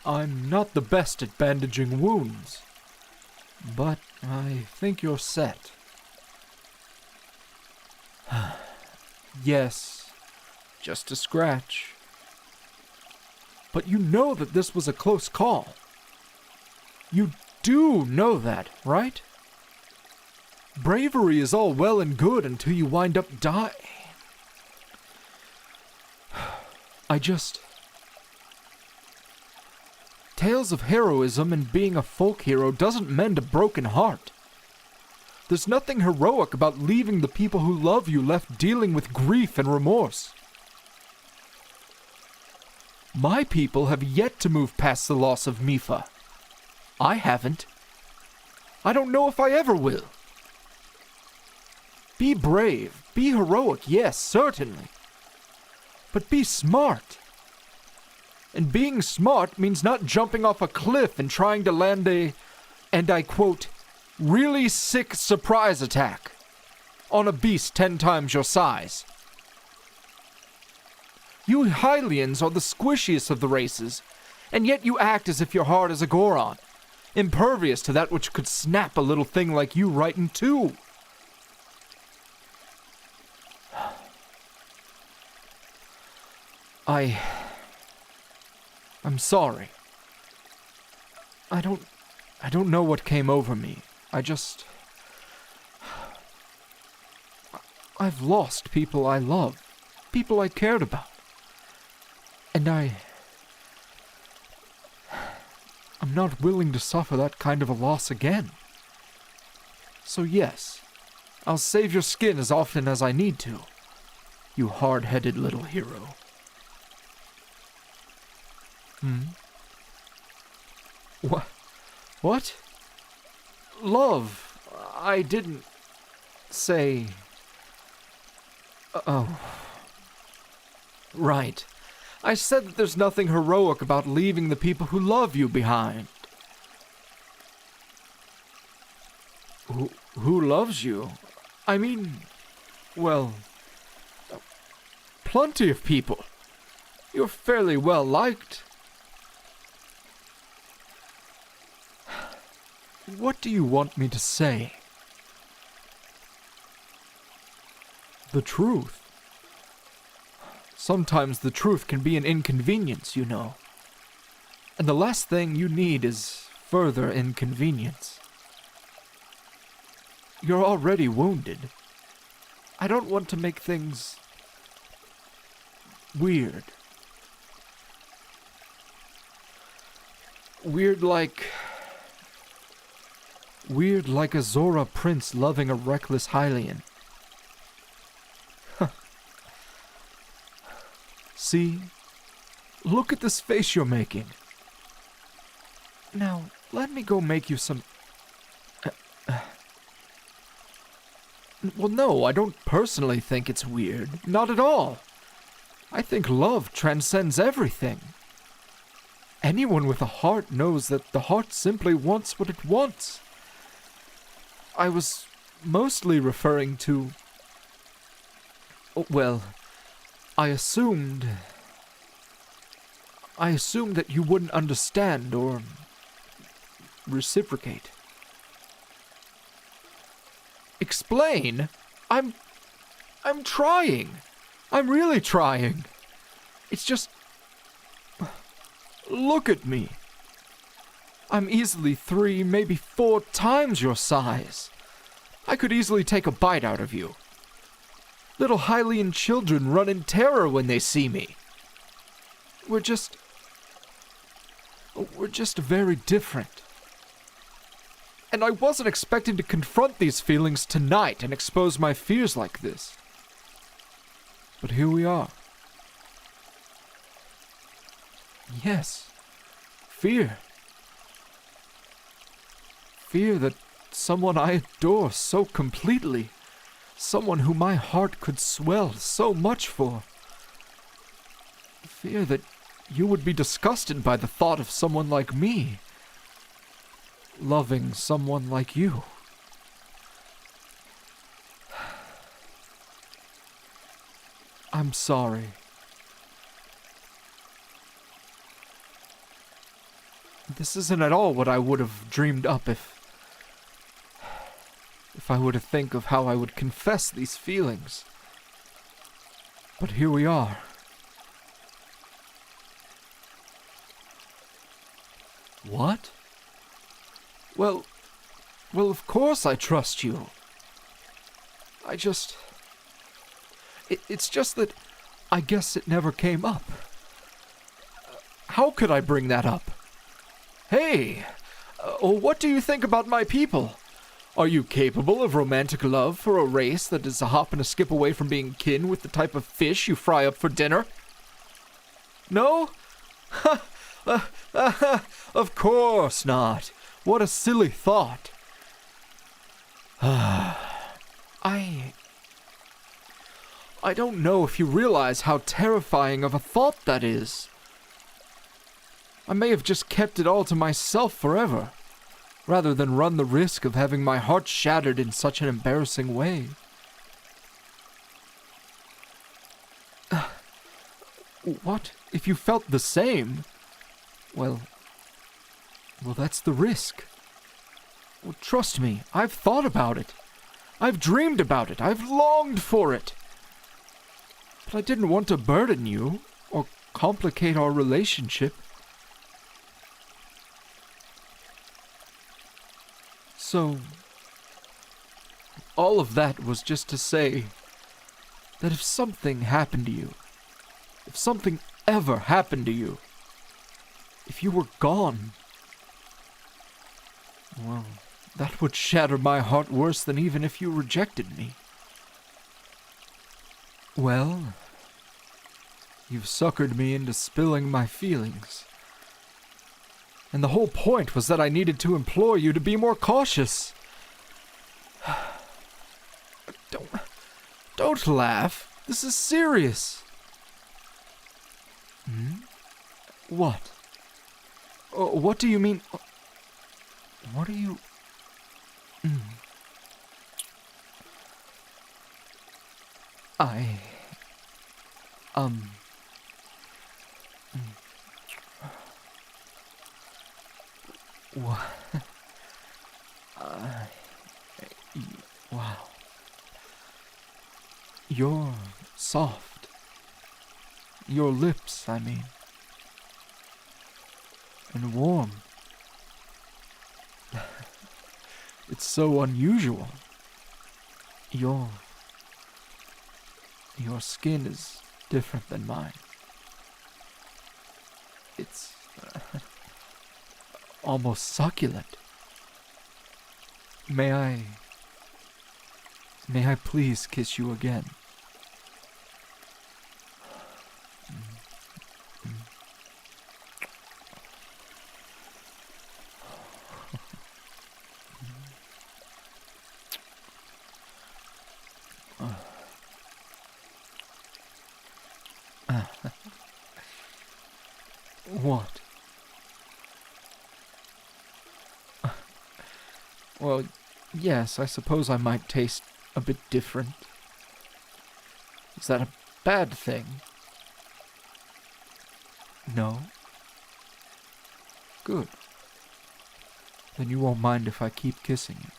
I'm not the best at bandaging wounds, but I think you're set. Yes, just a scratch. But you know that this was a close call. You do know that, right? Bravery is all well and good until you wind up dying. Tales of heroism and being a folk hero doesn't mend a broken heart. There's nothing heroic about leaving the people who love you left dealing with grief and remorse. My people have yet to move past the loss of Mifa. I haven't. I don't know if I ever will. Be brave, be heroic, yes, certainly. But be smart. And being smart means not jumping off a cliff and trying to land a, and I quote, really sick surprise attack on a beast 10 times your size. You Hylians are the squishiest of the races, and yet you act as if you're hard as a Goron, impervious to that which could snap a little thing like you right in two. I'm sorry. I don't know what came over me. I've lost people I love, people I cared about. And I'm not willing to suffer that kind of a loss again. So yes, I'll save your skin as often as I need to, you hard-headed little hero. What? Love. I didn't say... Oh. Right. I said that there's nothing heroic about leaving the people who love you behind. Who loves you? I mean, well, plenty of people. You're fairly well liked. What do you want me to say? The truth. Sometimes the truth can be an inconvenience, you know. And the last thing you need is further inconvenience. You're already wounded. I don't want to make things weird. Weird like a Zora prince loving a reckless Hylian. See? Look at this face you're making. Now, let me go make you some... Well, no, I don't personally think it's weird. Not at all. I think love transcends everything. Anyone with a heart knows that the heart simply wants what it wants. I was mostly referring to... Well, I assumed that you wouldn't understand or reciprocate. Explain? I'm trying. I'm really trying. It's just... Look at me. I'm easily 3, maybe 4 times your size. I could easily take a bite out of you. Little Hylian children run in terror when they see me. We're just very different. And I wasn't expecting to confront these feelings tonight and expose my fears like this. But here we are. Yes, fear. Fear that someone I adore so completely, someone who my heart could swell so much for. Fear that you would be disgusted by the thought of someone like me, loving someone like you. I'm sorry. This isn't at all what I would have dreamed up if I were to think of how I would confess these feelings. But here we are. What? Well, of course I trust you. It's just that I guess it never came up. How could I bring that up? Hey, what do you think about my people? Are you capable of romantic love for a race that is a hop and a skip away from being kin with the type of fish you fry up for dinner? No? Of course not. What a silly thought. I don't know if you realize how terrifying of a thought that is. I may have just kept it all to myself forever, rather than run the risk of having my heart shattered in such an embarrassing way. What? If you felt the same? Well, that's the risk. Well, trust me, I've thought about it. I've dreamed about it. I've longed for it. But I didn't want to burden you or complicate our relationship. So, all of that was just to say that if something happened to you, if something ever happened to you, if you were gone, well, that would shatter my heart worse than even if you rejected me. Well, you've suckered me into spilling my feelings. And the whole point was that I needed to implore you to be more cautious. Don't laugh. This is serious. What? What do you mean? What are you... What? Wow. You're soft. Your lips, I mean. And warm. It's so unusual. Your skin is different than mine. It's almost succulent. May I please kiss you again? What? Well, yes, I suppose I might taste a bit different. Is that a bad thing? No? Good. Then you won't mind if I keep kissing you.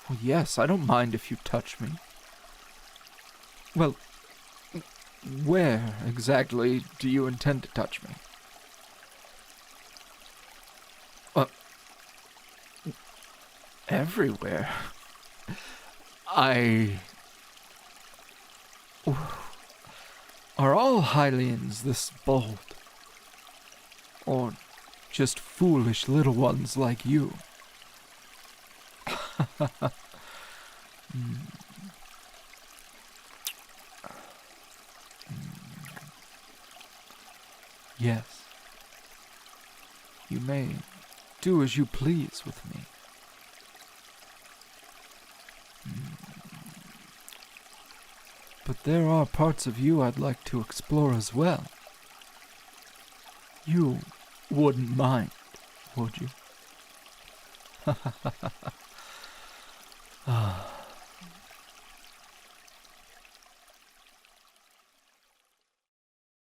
Well, yes, I don't mind if you touch me. Well, where exactly do you intend to touch me? Everywhere. Are all Hylians this bold? Or just foolish little ones like you? Yes. You may do as you please with me. But there are parts of you I'd like to explore as well. You wouldn't mind, would you?